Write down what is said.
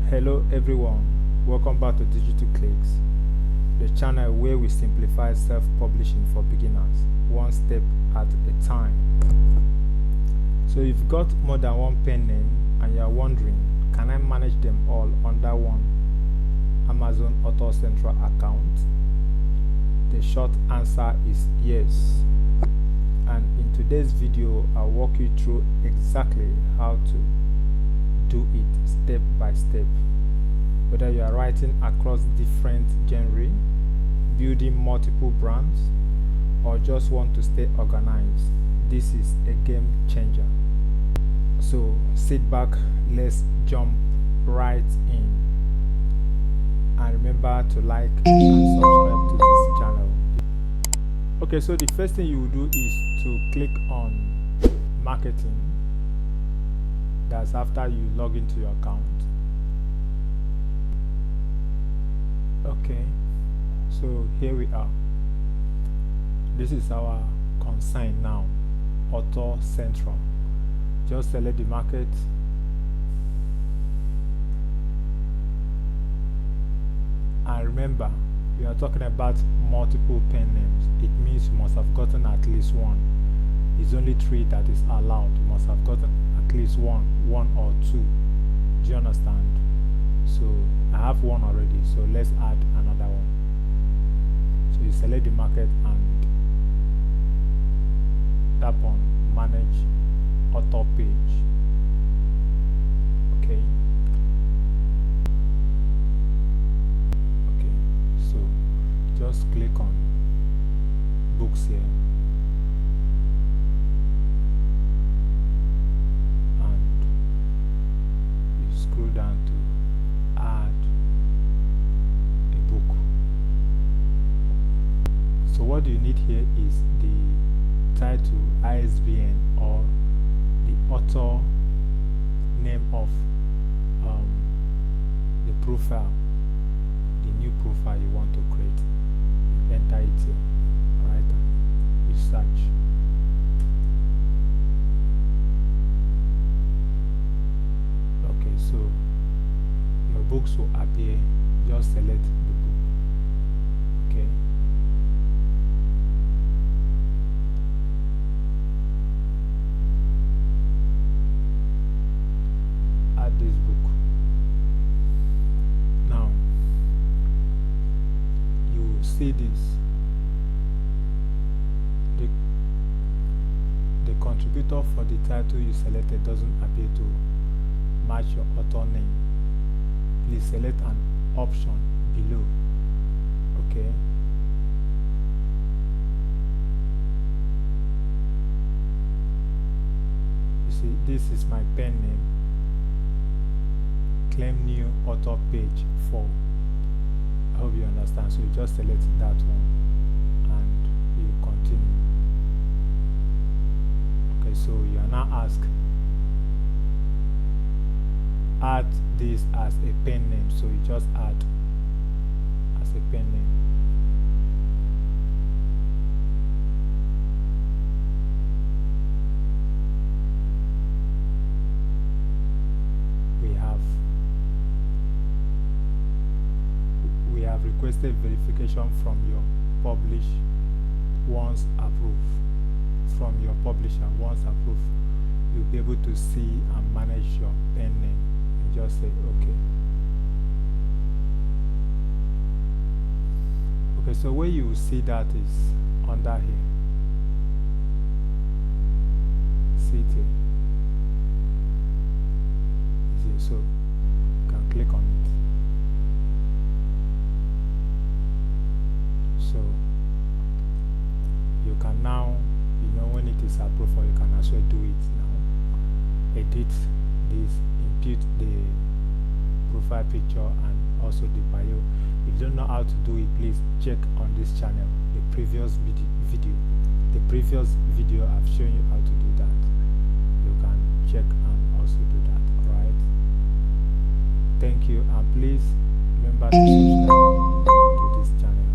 Hello everyone, welcome back to Digital Clicks, the channel where we simplify self-publishing for beginners, one step at a time. So if you've got more than one pen name and you are wondering, can I manage them all under one Amazon Author Central account? The short answer is yes. And in today's video, I'll walk you through exactly how to do it step by step. Whether you are writing across different genres, building multiple brands, or just want to stay organized, this is a game changer. So sit back, let's jump right in. And remember to like and subscribe to this channel. Okay, so the first thing you will do is to click on marketing. That's after you log into your account. Okay, so here we are. This is our consign now, Author Central. Just select the market. And remember, we are talking about multiple pen names. It means you must have gotten at least one. It's only 3 that is allowed. You must have gotten at least one or 2. Do you understand? So I have one already, so let's add another one. So you select the market and tap on manage author page. Okay. So just click on books here and you scroll down to add a book. So what you need here is the title, ISBN, or the author name of the profile, the new profile you want to create. You enter it here, right, and you search. Okay, so your books will appear. Just select the book. Okay. Add this book. Now you will see this. The contributor for the title you selected doesn't appear to match your author name. Please select an option below. Okay. You see, this is my pen name. Claim new author page 4. I hope you understand. So you just select that one and you continue. Okay, so you are now asked, add this as a pen name. So you just add as a pen name. We have requested verification from your publish once approved. From your publisher once approved, you'll be able to see and manage your pen name. And just say okay. Okay, so where you will see that is under here. See it here. See, so you can click on it. So you can now, when it is approved, or you can also do it now. Edit this, impute the profile picture and also the bio. If you don't know how to do it, please check on this channel the previous video. The previous video I've shown you how to do that. You can check and also do that. Alright. Thank you, and please remember to subscribe to this channel.